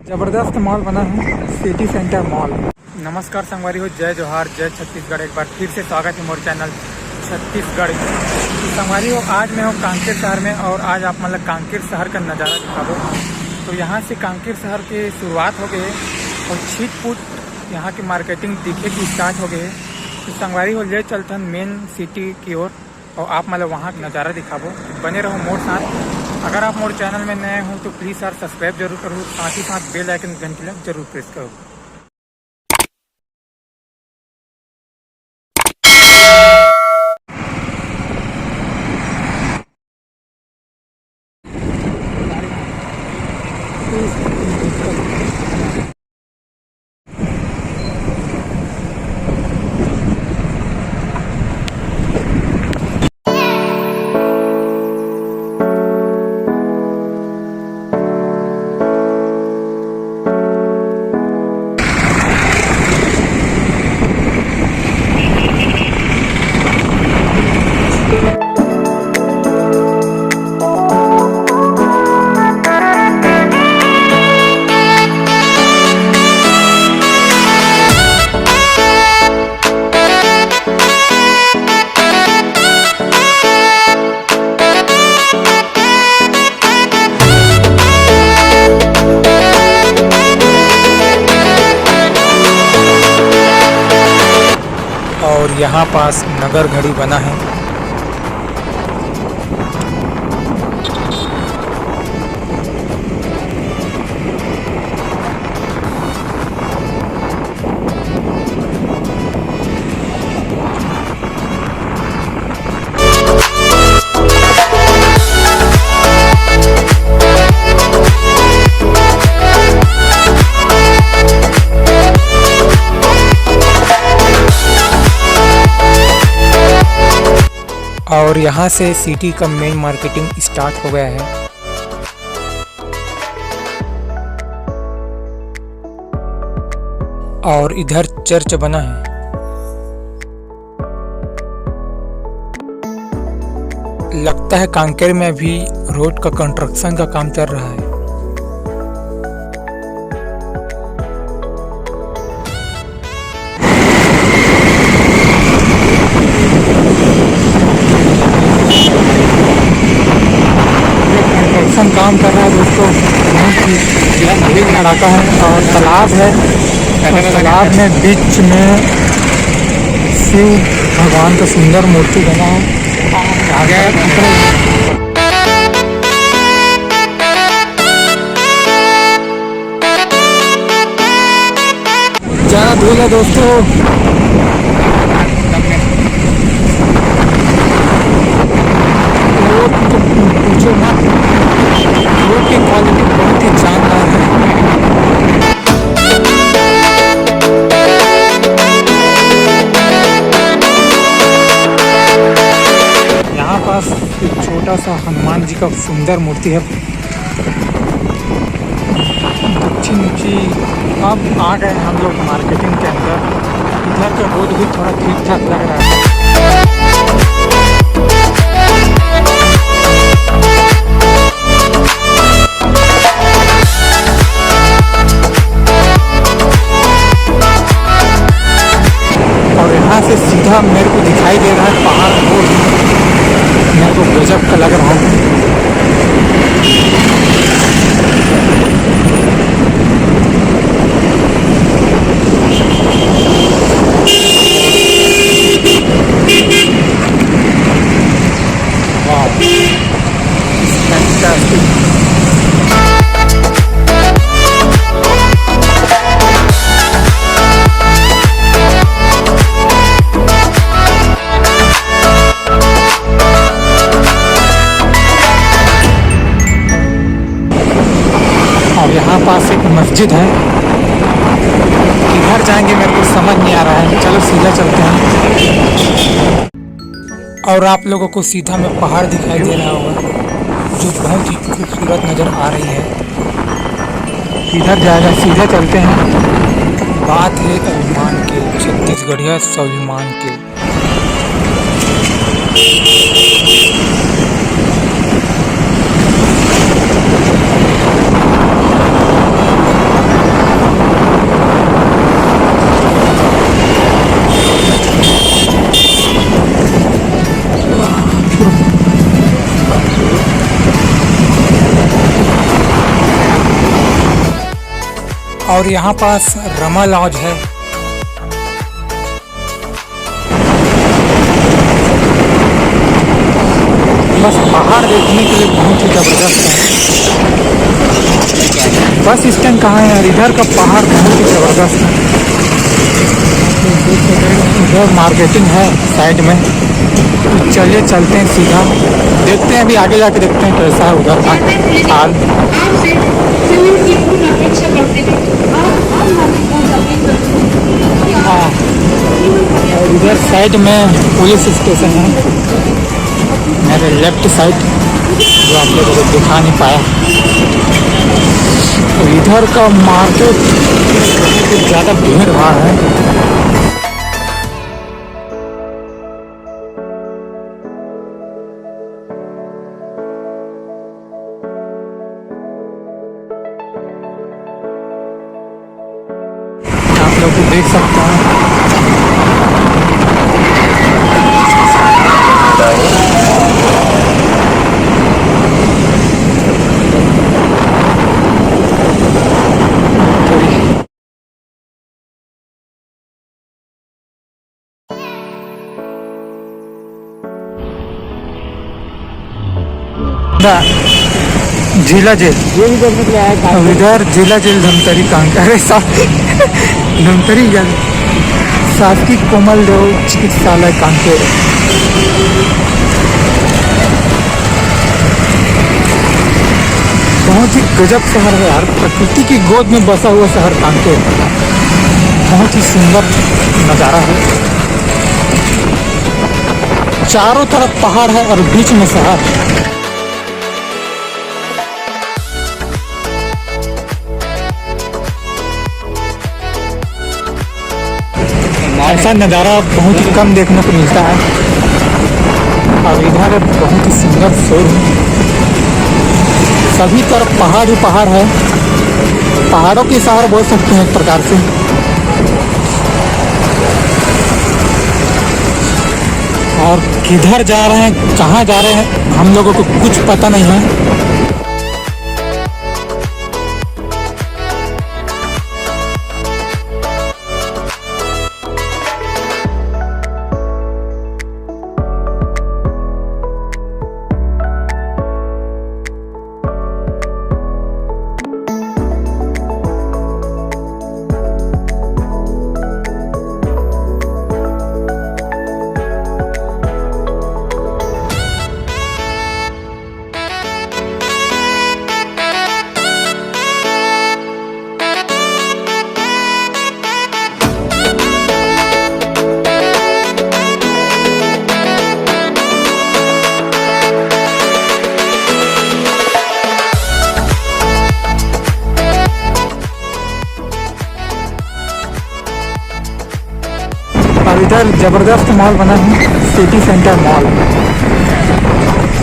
ज़बरदस्त मॉल बना है सिटी सेंटर मॉल। नमस्कार संगवारी हो, जय जोहार, जय छत्तीसगढ़। एक बार फिर से स्वागत है मोर चैनल छत्तीसगढ़। तो संगवारी हो, आज मैं हूँ कांकेर शहर में और आज आप मतलब कांकेर शहर का नज़ारा दिखाबो। तो यहाँ से कांकेर शहर की शुरुआत हो गई और छिटपुट यहाँ की मार्केटिंग दिखे की स्टार्ट हो गई। तो संगवारी हो, ले चलते हैं मेन सिटी की ओर और आप मतलब वहाँ का नज़ारा दिखाबो। बने रहो मोर साथ। अगर आप मोर चैनल में नए हो तो प्लीज़ यार सब्सक्राइब जरूर करो, साथ ही साथ बेल आइकन घंटी जरूर प्रेस करो। और यहाँ पास नगर घड़ी बना है। और यहाँ से सिटी का मेन मार्केटिंग स्टार्ट हो गया है। और इधर चर्च बना है। लगता है कांकेर में भी रोड का कंस्ट्रक्शन का काम चल रहा है। काम कर रहा है दोस्तों, बहुत लड़ाका है। और तालाब है, तालाब में बीच में शिव भगवान का सुंदर मूर्ति बना है। आगे ज़्यादा धूल है दोस्तों। पूछो मत, रोड की क्वालिटी बहुत ही शानदार है। यहाँ पास एक छोटा सा हनुमान जी का सुंदर मूर्ति है। दक्षिण ऊँची अब आ गए हम लोग मार्केटिंग के अंदर। इधर का रोड भी थोड़ा ठीक ठाक लग रहा है। से सीधा मेरे को दिखाई दे रहा है पहाड़, रोड मेरे को गजब का लग रहा है। वाह, फैंटास्टिक। यहाँ पास एक मस्जिद है। किधर जाएंगे मेरे को समझ नहीं आ रहा है। चलो सीधा चलते हैं। और आप लोगों को सीधा में पहाड़ दिखाई दे रहा होगा जो बहुत ही खूबसूरत नज़र आ रही है। किधर जाएगा, सीधा चलते हैं। बात है अभिमान के, छत्तीसगढ़िया स्वाभिमान के। और यहाँ पास रमा लॉज है। बस पहाड़ देखने के लिए बहुत ही ज़बरदस्त है। बस स्टैंड कहाँ है यार, इधर का पहाड़ बहुत ही ज़बरदस्त है। इधर मार्केटिंग है साइड में, तो चलिए चलते हैं सीधा, देखते हैं अभी आगे जाके देखते हैं कैसा है उधर का हाल। हाँ, और इधर साइड में पुलिस स्टेशन है, मेरे लेफ्ट साइड, जो आप लोगों को दिखा नहीं पाया। तो इधर का मार्केट कुछ ज़्यादा भीड़ भाड़ है। आप लोग को देख सकते हैं झीला जेल, ये भी देखने के लिए आया था। इधर झीला जेल धमतरी कांकेर धमतरी जेल, शासकीय कोमल देव चिकित्सालय कांकेर। बहुत ही गजब शहर है यार, प्रकृति की गोद में बसा हुआ शहर कांकेर। बहुत ही सुंदर नज़ारा है, चारों तरफ पहाड़ है और बीच में शहर। ऐसा नज़ारा बहुत ही कम देखने को मिलता है। और इधर बहुत ही सुंदर शोर, सभी तरफ पहाड़ ही पहाड़ है, पहाड़ों के शहर बोल सकते हैं एक प्रकार से। और किधर जा रहे हैं, कहाँ जा रहे हैं, हम लोगों को कुछ पता नहीं है। और इधर जबरदस्त मॉल बना है, सिटी सेंटर मॉल।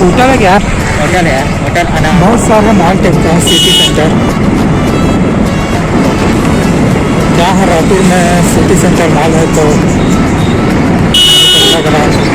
होटल है क्या? होटल है, होटल बहुत सारे मॉल टाइप का है सिटी सेंटर। क्या है, रायपुर में सिटी सेंटर मॉल है तो लग रहा है।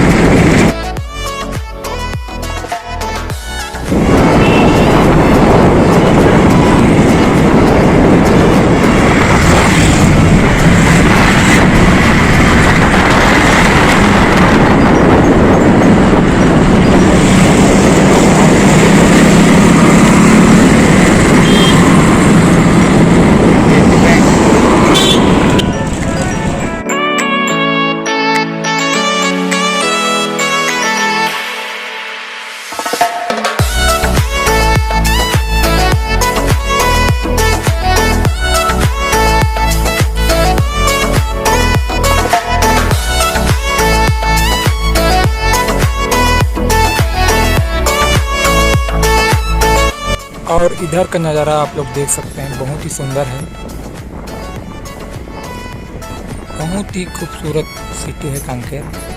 और इधर का नज़ारा आप लोग देख सकते हैं, बहुत ही सुंदर है, बहुत ही खूबसूरत सिटी है कांकेर।